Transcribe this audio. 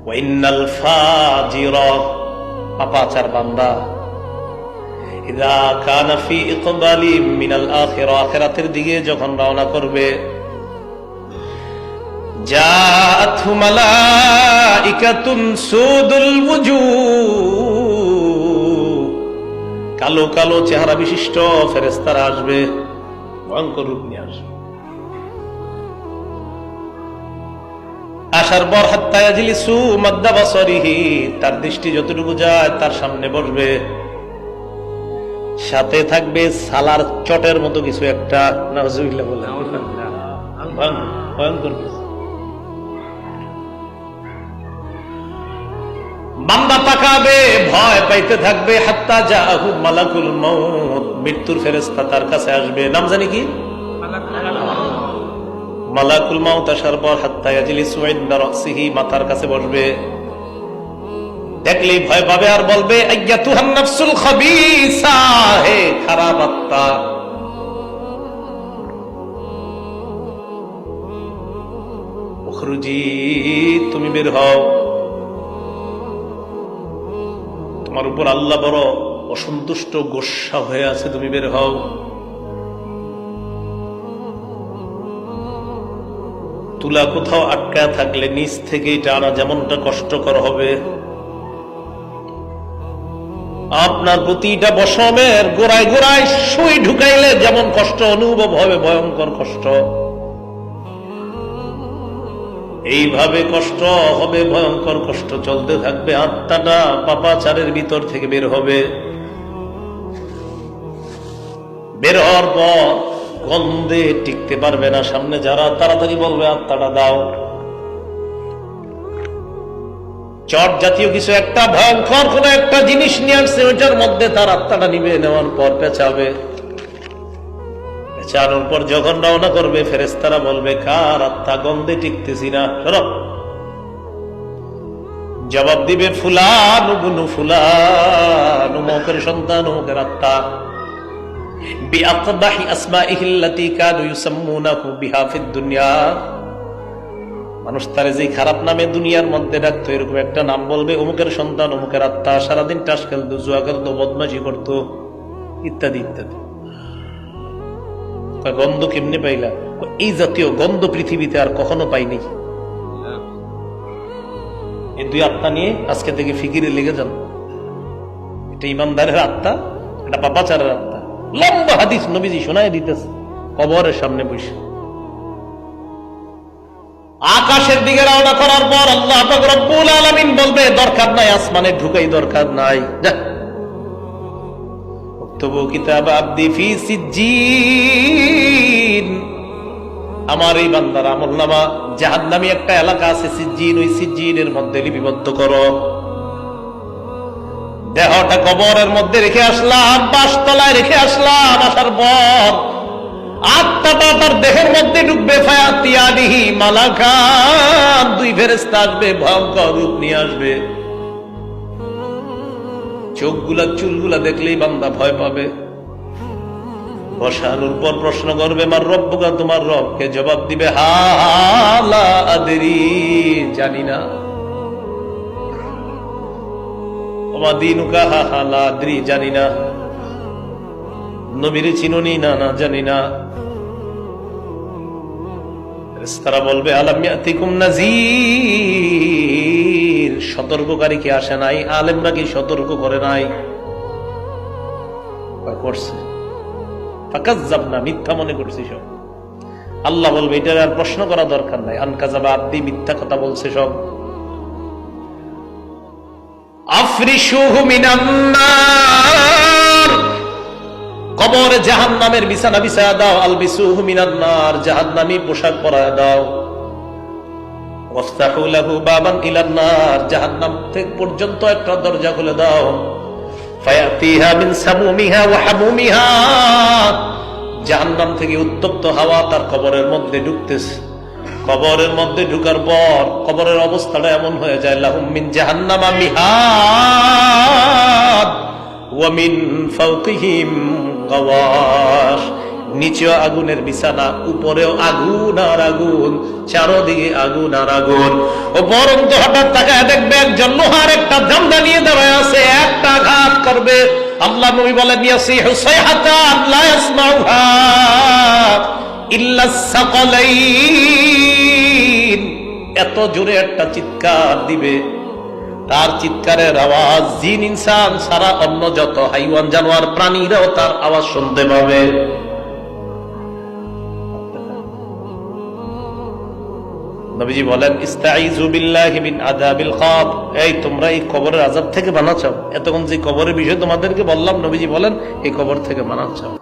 ওয়া ইন্নাল ফাজিরা, পাপাচার বান্দা, ইযা কানা ফি ইকবালি মিনাল আখিরা, আখিরাতের দিকে যখন রওনা করবে, জাআতহু মালাইকাতুন সুদুল ওয়ুজুহ, কালো কালো চেহারা বিশিষ্ট ফেরেশতারা আসবে, ভয়ঙ্কর রূপ নিয়ে আসবে। আসার পর হাত্তা ইয়াজলিসু মাদ্দা বাসরিহি, তার দৃষ্টি যতটুকু যায় তার সামনে বসবে, সাথে থাকবে সালার চটের মতো কিছু একটা, নাউজুবিল্লাহ বলে, ভয়ঙ্কর কিছু। বান্দা তাকাবে, ভয় পাইতে থাকবে, হাত্তা জাআহু মালাকুল মউত, মৃত্যুর ফেরেশতা তার কাছে আসবে, নাম জানি কি? মালাকুল মউত আসার পর হাত্তা ইয়াজলিসু ইনদা রাসিহি, মাথার কাছে বসবে, দেখলেই ভয় পাবে আর বলবে, আইয়াতুহান নাফসুল খাবিসা, হে খারাপ আত্মা, উখরুজি, তুমি বের হও, তোমার উপর আল্লাহ বড় অসন্তুষ্ট, গোস্বা হয়ে আছে, তুমি বের হও। তুলা কোথাও আটকা থাকলে নিচ থেকে এটা আনা যেমনটা কষ্টকর হবে, আপনার প্রতিটা বসমের গোড়ায় গোড়ায় সুই ঢুকাইলে যেমন কষ্ট অনুভব হবে, ভয়ঙ্কর কষ্ট, এইভাবে কষ্ট হবে, ভয়ঙ্কর কষ্ট চলতে থাকবে। আত্মাটা পাপাচারের ভিতর থেকে বের হবে, বের হওয়ার পর গন্ধে টিকতে পারবে না, সামনে যারা তাড়াতাড়ি বলবে আত্মাটা দাও। চট জাতীয় কিছু একটা ভয়ঙ্কর কোন একটা জিনিস নিয়ে আসছে, ওইটার মধ্যে তার আত্মাটা নিবে, নেওয়ার পর পেঁচাবে, পেঁচানোর পর যখন রওনা করবে ফেরেশতারা বলবে, কার আত্মা, গন্ধে টিকতেছি না, সরব। জবাব দিবে, ফুলান ইবনু ফুলান, অমুকের সন্তান, অমুকের আত্মা, বিআকবাহি আসমাইহি আল্লাতী কানু ইউসাম্মুনাহু বিহা ফিদ দুনিয়া, মানুষ তারে যে খারাপ নামে দুনিয়ার মধ্যে ডাকতো, এরকম একটা নাম বলবে, অমুকের সন্তান, অমুকের আত্মা, সারাদিন টাস খেলতো, জুয়া খেলতো, বদমাশি করতো, ইত্যাদি ইত্যাদি। গন্ধ কেমনে পাইলা? এই জাতীয় গন্ধ পৃথিবীতে আর কখনো পাইনি। এই দুই আত্মা নিয়ে আজকে থেকে ফিকিরে লেগে যান। এটা ইমানদারের আত্মা, এটা পাপাচারের আত্মা। লম্বা হাদিস নবীজি শোনায় দিতেছে কবরের সামনে বসে। আকাশের দিকে রওনা করার পর আল্লাহ পাক রব্বুল আলামিন বলবে, দরকার নাই আসমানে ঢুকাই, দরকার নাই, যা উক্তবু কিতাব আবদি ফি সিজ্জিন, আমার এই বান্দার আমলনামা জাহান্নামী একটা এলাকা আছে সিজ্জিন, ওই সিজ্জিনের মধ্যে লিপিবদ্ধ করো। দেহটা কবরের মধ্যে রেখে আসলাম, বাসতলায় রেখে আসলাম, আসার পর আত্মাটা তার দেহের মধ্যে ঢুকবে, ফায়াতিয়ানিহি মালাকান, দুই ফেরেশতা আসবে, ভয়ঙ্কর রূপ নিয়ে আসবে, চোখগুলা চুলগুলা দেখলেই বান্দা ভয় পাবে। বসানোর পর প্রশ্ন করবে, মার রব্বুকা, তোমার রবকে? জবাব দিবে, হালা আদরি, জানি না। ওমা দীনুকা, হালা আদরি, জানি না। নবীরে চিনুনি? না, না, জানি না। ফেরেশতারা বলবে, আলাম ইয়াতিকুম নাযীর, সতর্ককারী কি আসে নাই? আলেমরা কি সতর্ক করে নাই? করছে, ফাকাজ্জাবনা, মিথ্যা মনে করছি সব। আল্লাহ বলবে, এটা আর প্রশ্ন করা দরকার নাই, আনকাযাবা আব্দি, মিথ্যা কথা বলছে সব। আফরিশুহু মিনান নার, কবরে জাহান্নামের বিছানা বিছায়া দাও। আলবিসুহু মিনান নার, জাহান্নামী পোশাক পরায়া দাও। ওয়াফতাহু লাহু বাবান ইলান নার, জাহান্নাম থেকে পর্যন্ত একটা দরজা খুলে দাও। ফায়াতিহা মিন সামুমিহা ওয়া হামুমিহা, জাহান্নাম থেকে উত্তপ্ত হাওয়া তার কবরের মধ্যে ঢুকতেছে। কবরের মধ্যে ঢুকার পর কবরের অবস্থাটা এমন হয়ে যায়, লাহুম মিন জাহান্নামা মিহাদ ওয়া মিন ফাওকিহিম গাওয়াশ, নিচেও আগুনের বিছানা, উপরেও আগুন আর আগুন, চারদিকে আগুন আর আগুন। ও বরং তো হঠাৎ তাকায় দেখবে একজন লোহার একটা জামদা নিয়ে দাঁড়ায় আছে, একটা আঘাত করবে, আল্লাহ নবী বলেন ইয়াসিহু সাইহাতান লা ইয়াসমাউহা ইল্লা সাকালাইন, এত জোরে একটা চিৎকার দিবে, তার চিৎকারের আওয়াজ জিন ইনসান সারা অন্য যত হাইওয়ান জানোয়ার প্রাণীরাও তার আওয়াজ শুনতে পাবে। নবীজি বলেন ইস্তাইযু বিল্লাহি মিন আযাবিল কবর, এই তোমরা এই কবরের আযাব থেকে বাঁচাও। এতক্ষণ যে কবরের বিষয় তোমাদেরকে বললাম, নবীজি বলেন এই কবর থেকে বাঁচাও।